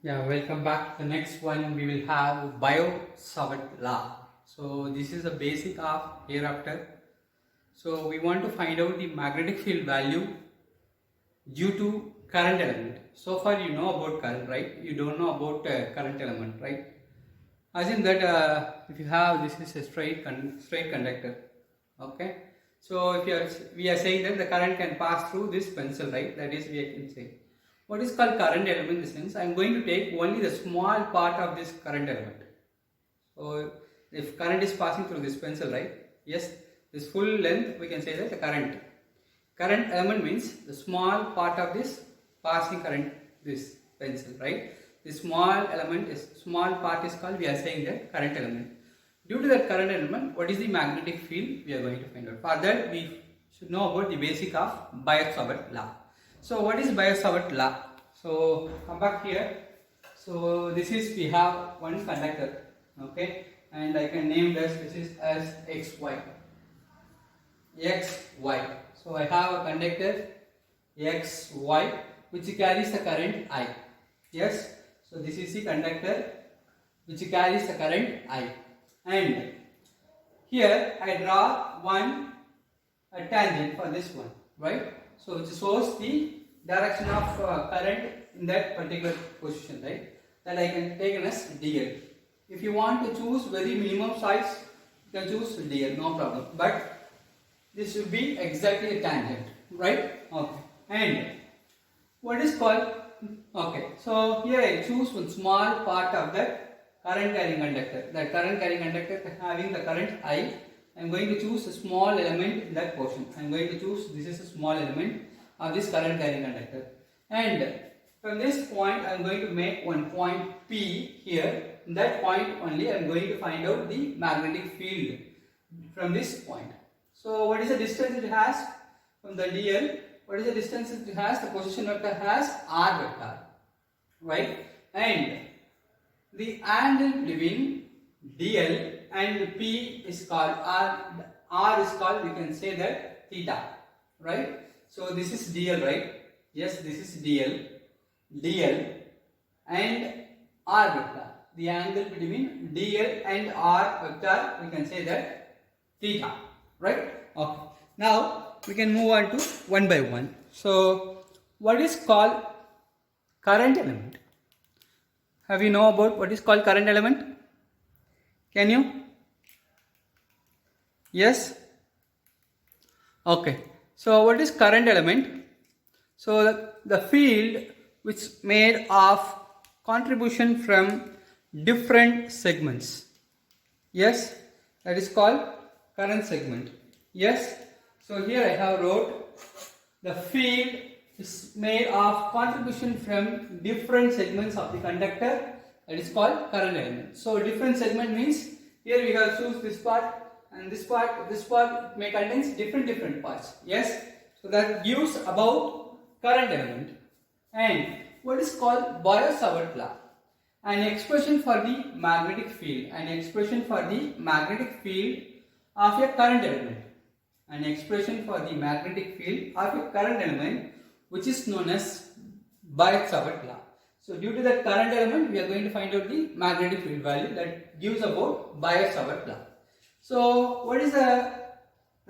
Yeah, welcome back. The next one we will have Biot Savart Law. So this is the basic of hereafter. So we want to find out the magnetic field value due to current element. So far you know about current, right? You don't know about current element, right? As in that if you have this is a straight conductor, okay? So if we are saying that the current can pass through this pencil, right? That is we can say. What is called current element in the sense I am going to take only the small part of this current element. So if current is passing through this pencil, right? Yes, this full length we can say that the current. Current element means the small part of this passing current, this pencil, right? The small part is called, we are saying that current element. Due to that current element, what is the magnetic field we are going to find out. For that we should know about the basic of Biot Savart law. So what is Biot Savart law? So come back here. So this is, we have one conductor, okay, and I can name this is as XY. XY. So I have a conductor XY which carries the current I. Yes. So this is the conductor which carries the current I. And here I draw a tangent for this one, right? So which shows the direction of current in that particular position, right? That I can take as dl. If you want to choose very minimum size, you can choose dl, no problem. But this should be exactly a tangent, right? Okay. And what is called, okay, so here I choose one small part of that current carrying conductor. That current carrying conductor having the current I am going to choose a small element in that portion. I am going to choose, this is a small element of this current carrying conductor. And from this point I am going to make one point P here. In that point only I am going to find out the magnetic field from this point. So what is the distance it has from the dl? What is the distance it has? The position vector has r vector, right? And the angle between dl and p is called r is called, we can say that theta, right? So this is dl, right? Yes, this is dl and r vector. The angle between dl and r vector, we can say that theta, right? Okay. Now we can move on to one by one. So what is called current element? Have you know about what is called current element? Can you? Yes? Okay. So what is current element? So the field which is made of contribution from different segments. Yes? That is called current segment. Yes? So here I have wrote the field is made of contribution from different segments of the conductor, that is called current element. So different segment means here we have choose this part and this part may contains different parts. Yes? So that gives about current element. And what is called Biot Savart law? An expression for the magnetic field. An expression for the magnetic field of a current element. An expression for the magnetic field of a current element which is known as Biot Savart law. So due to that current element we are going to find out the magnetic field value that gives about Biot Savart law. So what is the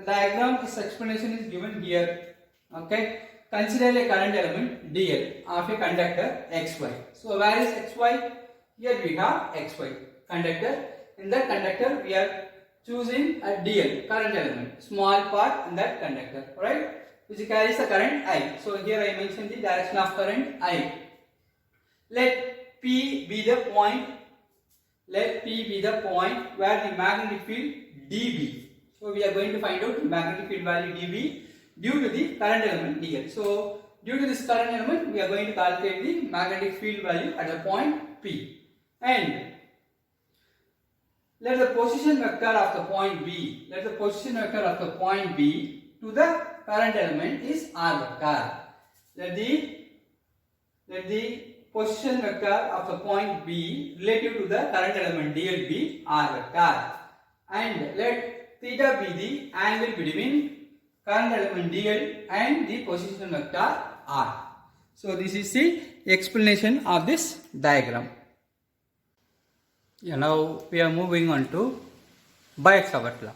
diagram? This explanation is given here. Okay. Consider a current element dl of a conductor xy. So where is xy? Here we have xy conductor. In that conductor we are choosing a dl, current element, small part in that conductor, right? Which carries the current I. So here I mentioned the direction of current I. Let P be the point. Let P be the point where the magnetic field dB. So we are going to find out the magnetic field value dB due to the current element dl. So due to this current element we are going to calculate the magnetic field value at the point P. And let the position vector of the point B, let the position vector of the point B to the current element is r vector. Let the position vector of the point B relative to the current element dl be r vector. And let theta be the angle between current element dl and the position vector r. So this is the explanation of this diagram. Now we are moving on to Biot Savart Law.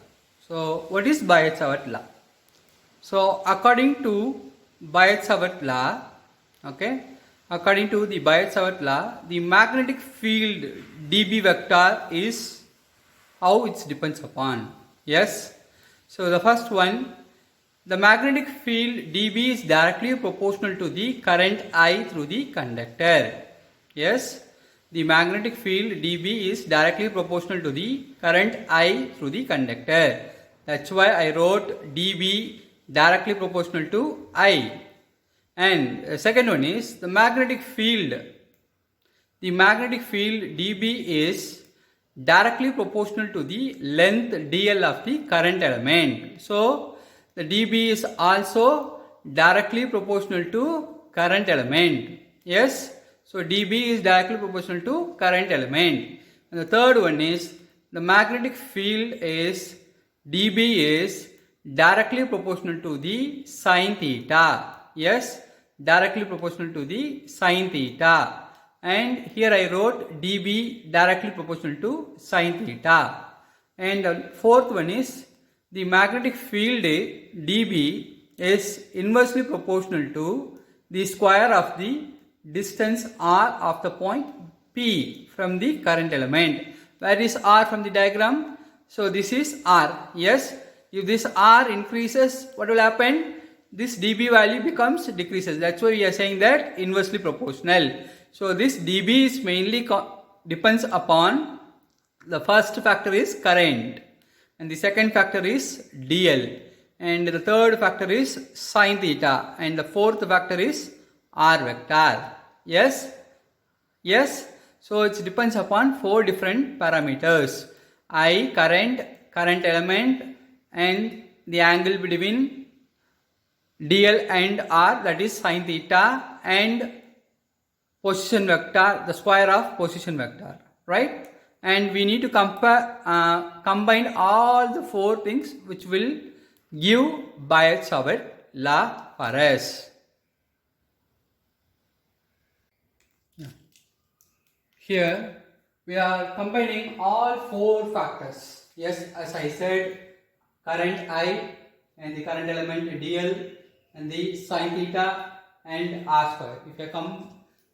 So what is Biot Savart Law? So according to Biot Savart Law, according to the Biot Savart Law, the magnetic field dB vector is how it depends upon. Yes. So the first one, the magnetic field dB is directly proportional to the current I through the conductor. Yes. The magnetic field dB is directly proportional to the current I through the conductor. That's why I wrote dB directly proportional to I. And the second one is the magnetic field. The magnetic field dB is directly proportional to the length dl of the current element. So the dB is also directly proportional to current element. Yes. So dB is directly proportional to current element. And the third one is the magnetic field is dB is directly proportional to the sine theta. Yes, directly proportional to the sine theta. And here I wrote dB directly proportional to sine theta. And the fourth one is the magnetic field dB is inversely proportional to the square of the distance r of the point P from the current element. Where is r from the diagram? So this is r. Yes, if this r increases, what will happen? This dB value becomes decreases. That's why we are saying that inversely proportional. So this dB is mainly depends upon the first factor is current, and the second factor is dl, and the third factor is sine theta, and the fourth factor is r vector. Yes, yes. So it depends upon four different parameters: I, current element, and the angle between dl and r, that is sine theta, and position vector, the square of position vector, right? And we need to combine all the four things, which will give Biot Savart Law for us. Here we are combining all four factors. Yes, as I said, current I and the current element dl and the sine theta and r square. If you are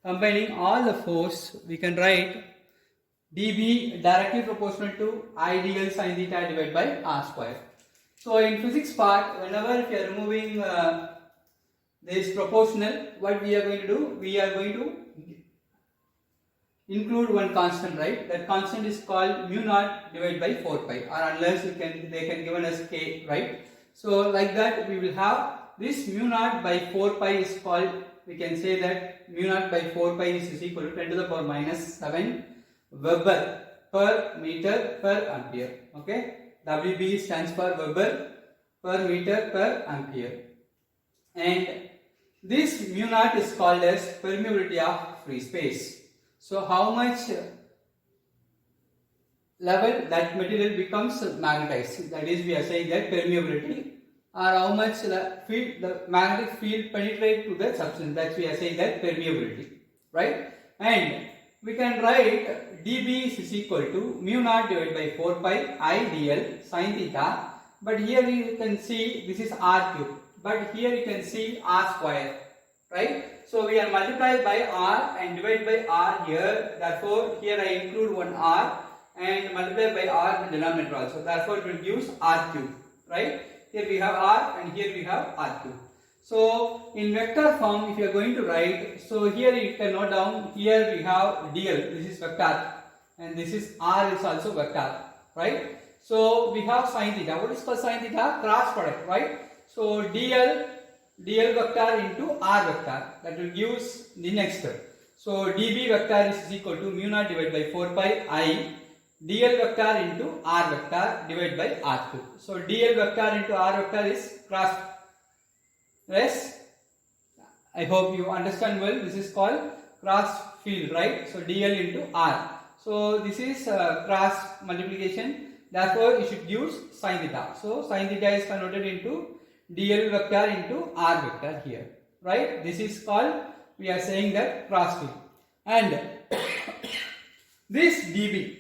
combining all the fours, we can write dB directly proportional to I dl sine theta divided by r square. So in physics part, whenever if you are removing this proportional, what we are going to do? We are going to include one constant, right? That constant is called mu naught divided by 4 pi, or unless they can given us k, right? So like that we will have this mu naught by 4 pi is called, we can say that mu naught by 4 pi is equal to 10 to the power minus 7 Weber per meter per ampere. Okay, WB stands for Weber per meter per ampere, and this mu naught is called as permeability of free space. So how much level that material becomes magnetized, that is we are saying that permeability, or how much the magnetic field penetrate to the substance, that we are saying that permeability, right? And we can write dB is equal to mu naught divided by 4 pi I dl sine theta, but here you can see this is r cube, but here you can see r square, right? So we are multiplied by r and divide by r here, therefore here I include one r and multiply by r in the denominator also, therefore it will give r cube, right? Here we have r and here we have r cube. So in vector form, if you are going to write, so here you can note down, here we have dl, this is vector, and this is r is also vector, right? So we have sine theta. What is called sine theta? Cross product, right? So dl vector into r vector, that will give the next step. So dB vector is equal to mu naught divided by 4 pi I dl vector into r vector divided by r cube. So dl vector into r vector is cross. Yes, I hope you understand well. This is called cross field, right? So dl into r. So this is cross multiplication. Therefore, you should use sine theta. So sine theta is converted into dl vector into r vector here, right? This is called we are saying that cross field. And this dB,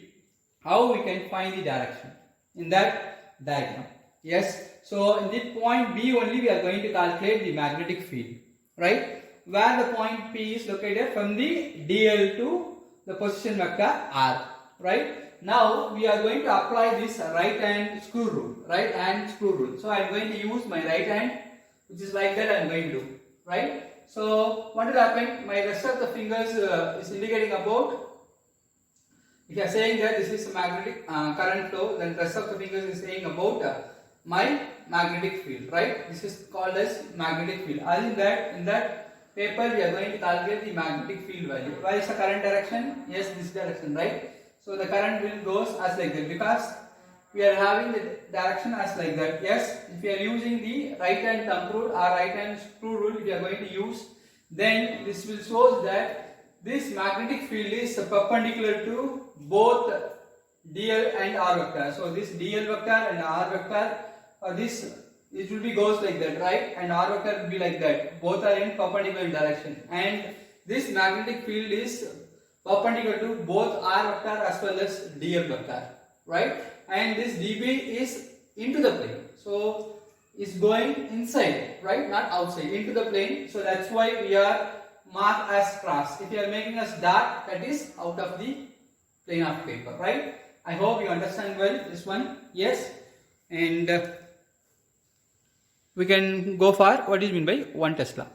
how we can find the direction in that diagram? Yes, so in the point B only we are going to calculate the magnetic field, right? Where the point P is located from the DL to the position vector R, right? Now we are going to apply this right hand screw rule, right hand screw rule. So I am going to use my right hand, which is like that I am going to do, right? So what will happen? My rest of the fingers is indicating about. If you are saying that this is a magnetic current flow, then rest of the fingers is saying about my magnetic field, right? This is called as magnetic field. As in that paper we are going to calculate the magnetic field value. Where is the current direction? Yes, this direction, right? So the current will goes as like that because we are having the direction as like that. Yes, if you are using the right hand thumb rule or right hand screw rule, if you are going to use, then this will show that this magnetic field is perpendicular to both dl and r vector. So this dl vector and r vector, this it will be goes like that, right? And r vector will be like that. Both are in perpendicular direction, and this magnetic field is perpendicular to both r vector as well as dl vector, right? And this dB is into the plane, so it's going inside, right? Not outside, into the plane. So that's why we are marked as cross. If you are making us dark, that is out of the plane of paper, right? I hope you understand well this one. Yes, and we can go for what is meant by 1 Tesla.